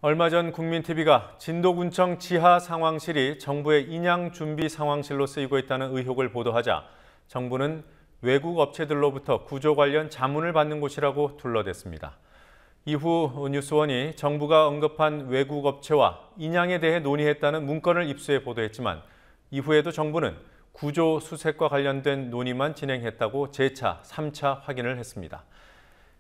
얼마 전 국민TV가 진도군청 지하 상황실이 정부의 인양 준비 상황실로 쓰이고 있다는 의혹을 보도하자 정부는 외국 업체들로부터 구조 관련 자문을 받는 곳이라고 둘러댔습니다. 이후 뉴스원이 정부가 언급한 외국 업체와 인양에 대해 논의했다는 문건을 입수해 보도했지만 이후에도 정부는 구조 수색과 관련된 논의만 진행했다고 재차 3차 확인을 했습니다.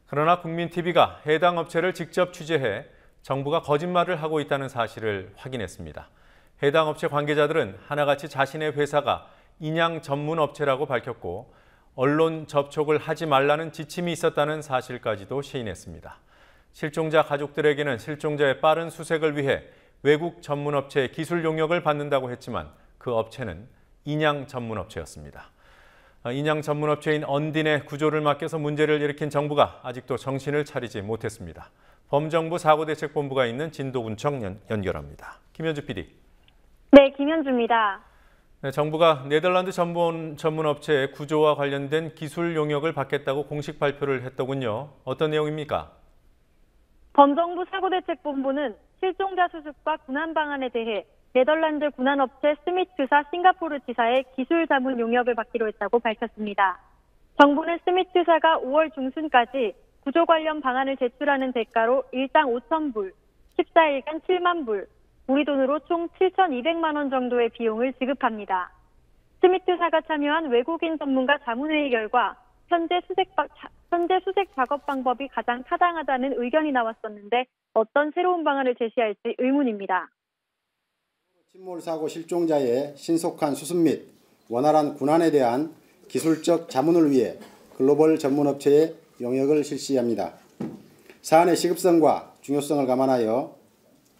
그러나 국민TV가 해당 업체를 직접 취재해 정부가 거짓말을 하고 있다는 사실을 확인했습니다. 해당 업체 관계자들은 하나같이 자신의 회사가 인양 전문 업체라고 밝혔고 언론 접촉을 하지 말라는 지침이 있었다는 사실까지도 시인했습니다. 실종자 가족들에게는 실종자의 빠른 수색을 위해 외국 전문 업체의 기술 용역을 받는다고 했지만 그 업체는 인양 전문 업체였습니다. 인양 전문 업체인 언딘의 구조를 맡겨서 문제를 일으킨 정부가 아직도 정신을 차리지 못했습니다. 범정부 사고대책본부가 있는 진도군청 연결합니다. 김현주 PD. 네, 김현주입니다. 네, 정부가 네덜란드 전문 업체의 구조와 관련된 기술 용역을 받겠다고 공식 발표를 했더군요. 어떤 내용입니까? 범정부 사고대책본부는 실종자 수습과 군안 방안에 대해 네덜란드 군안업체 스미트사 싱가포르 지사의 기술 자문 용역을 받기로 했다고 밝혔습니다. 정부는 스미트사가 5월 중순까지 구조 관련 방안을 제출하는 대가로 일당 5,000불, 14일간 7만 불, 우리 돈으로 총 7,200만 원 정도의 비용을 지급합니다. 스미트사가 참여한 외국인 전문가 자문회의 결과 현재 수색 작업 방법이 가장 타당하다는 의견이 나왔었는데 어떤 새로운 방안을 제시할지 의문입니다. 침몰 사고 실종자의 신속한 수습 및 원활한 군안에 대한 기술적 자문을 위해 글로벌 전문업체의 용역을 실시합니다. 사안의 시급성과 중요성을 감안하여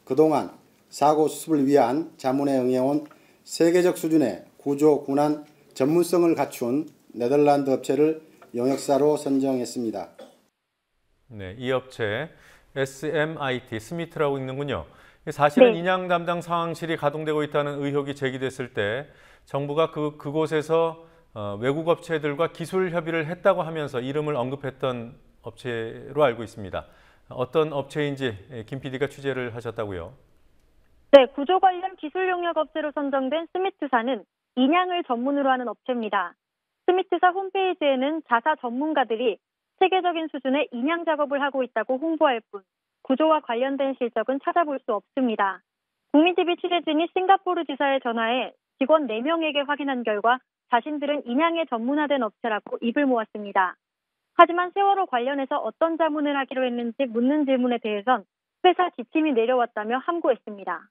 그동안 사고 수습을 위한 자문에 응해온 세계적 수준의 구조 군안 전문성을 갖춘 네덜란드 업체를 용역사로 선정했습니다. 네, 이 업체 SMIT 스미트라고 있는군요. 사실은 네. 인양 담당 상황실이 가동되고 있다는 의혹이 제기됐을 때 정부가 그곳에서 외국 업체들과 기술 협의를 했다고 하면서 이름을 언급했던 업체로 알고 있습니다. 어떤 업체인지 김 PD가 취재를 하셨다고요? 네, 구조 관련 기술 용역 업체로 선정된 스미트사는 인양을 전문으로 하는 업체입니다. 스미트사 홈페이지에는 자사 전문가들이 세계적인 수준의 인양 작업을 하고 있다고 홍보할 뿐 구조와 관련된 실적은 찾아볼 수 없습니다. 국민TV 취재진이 싱가포르 지사에 전화해 직원 4명에게 확인한 결과 자신들은 인양에 전문화된 업체라고 입을 모았습니다. 하지만 세월호 관련해서 어떤 자문을 하기로 했는지 묻는 질문에 대해선 회사 지침이 내려왔다며 함구했습니다.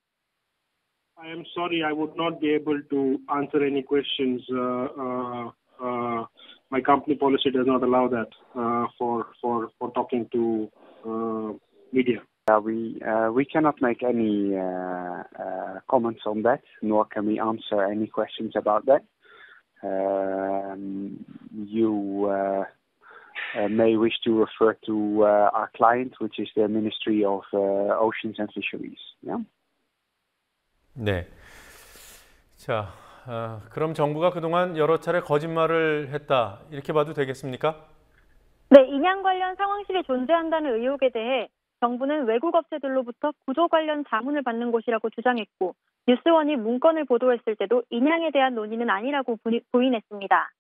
I am sorry, I would not be able to answer any questions. My company policy does not allow that for talking to media. We cannot make any comments on that, nor can we answer any questions about that. You may wish to refer to our client, which is the Ministry of Oceans and Fisheries. Yeah? 네. 자, 그럼 정부가 그동안 여러 차례 거짓말을 했다 이렇게 봐도 되겠습니까? 네, 인양 관련 상황실이 존재한다는 의혹에 대해 정부는 외국 업체들로부터 구조 관련 자문을 받는 곳이라고 주장했고 뉴스원이 문건을 보도했을 때도 인양에 대한 논의는 아니라고 부인했습니다.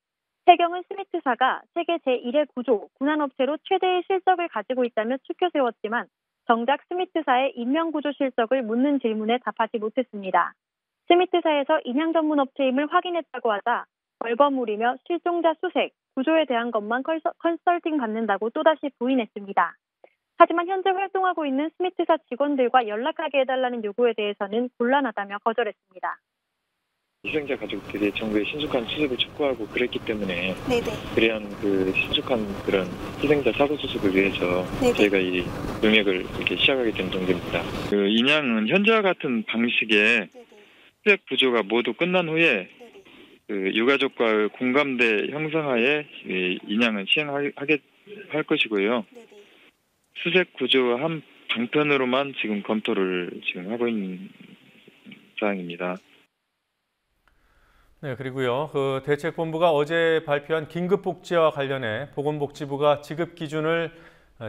해경은 스미트사가 세계 제1의 구조, 군안업체로 최대의 실적을 가지고 있다며 추켜 세웠지만 정작 스미트사의 인명구조 실적을 묻는 질문에 답하지 못했습니다. 스미트사에서 인양 전문 업체임을 확인했다고 하자 벌거물이며 실종자 수색, 구조에 대한 것만 컨설팅 받는다고 또다시 부인했습니다. 하지만 현재 활동하고 있는 스미트사 직원들과 연락하게 해달라는 요구에 대해서는 곤란하다며 거절했습니다. 희생자 가족들이 정부의 신속한 수습을 촉구하고 그랬기 때문에 그러한 신속한 그런 희생자 사고 수습을 위해서 저희가 이 용역을 이렇게 시작하게 된 정도입니다. 그 인양은 현재와 같은 방식의 수색 구조가 모두 끝난 후에 그 유가족과의 공감대 형성하에 인양은 시행하게 할 것이고요. 수색 구조 한 방편으로만 지금 검토를 지금 하고 있는 사항입니다. 네, 그리고요. 대책본부가 어제 발표한 긴급복지와 관련해 보건복지부가 지급 기준을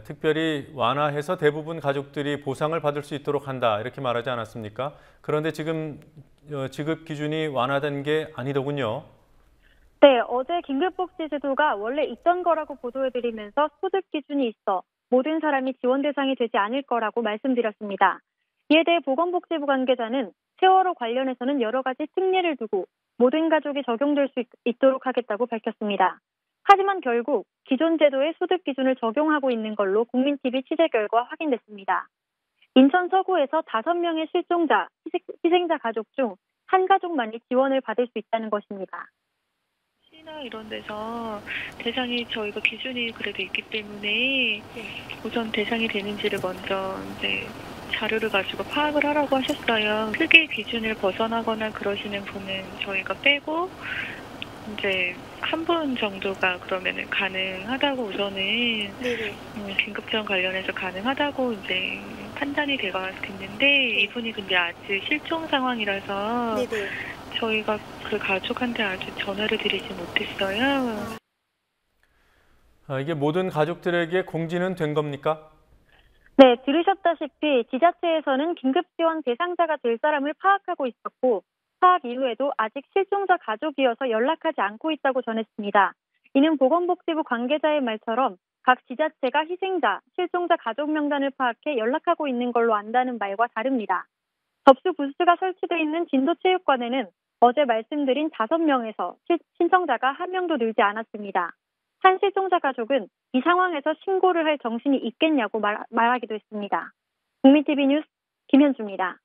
특별히 완화해서 대부분 가족들이 보상을 받을 수 있도록 한다 이렇게 말하지 않았습니까? 그런데 지금 지급 기준이 완화된 게 아니더군요. 네, 어제 긴급복지제도가 원래 있던 거라고 보도해드리면서 소득 기준이 있어 모든 사람이 지원 대상이 되지 않을 거라고 말씀드렸습니다. 이에 대해 보건복지부 관계자는 세월호 관련해서는 여러 가지 특례를 두고 모든 가족이 적용될 수 있도록 하겠다고 밝혔습니다. 하지만 결국 기존 제도의 소득 기준을 적용하고 있는 걸로 국민TV 취재 결과 확인됐습니다. 인천 서구에서 5명의 실종자, 희생자 가족 중 한 가족만이 지원을 받을 수 있다는 것입니다. 시나 이런 데서 대상이 저희가 기준이 그래도 있기 때문에 우선 대상이 되는지를 먼저 이제 자료를 가지고 파악을 하라고 하셨어요. 크게 기준을 벗어나거나 그러시는 분은 저희가 빼고 이제 한 분 정도가 그러면은 가능하다고 우선은 긴급 지원 관련해서 가능하다고 이제 판단이 됐는데 이분이 근데 아직 실종 상황이라서 저희가 그 가족한테 아직 전화를 드리지 못했어요. 이게 모든 가족들에게 공지는 된 겁니까? 네, 들으셨다시피 지자체에서는 긴급지원 대상자가 될 사람을 파악하고 있었고 파악 이후에도 아직 실종자 가족이어서 연락하지 않고 있다고 전했습니다. 이는 보건복지부 관계자의 말처럼 각 지자체가 희생자, 실종자 가족 명단을 파악해 연락하고 있는 걸로 안다는 말과 다릅니다. 접수 부스가 설치되어 있는 진도체육관에는 어제 말씀드린 5명에서 신청자가 1명도 늘지 않았습니다. 한 실종자 가족은 이 상황에서 신고를 할 정신이 있겠냐고 말하기도 했습니다. 국민TV 뉴스 김현주입니다.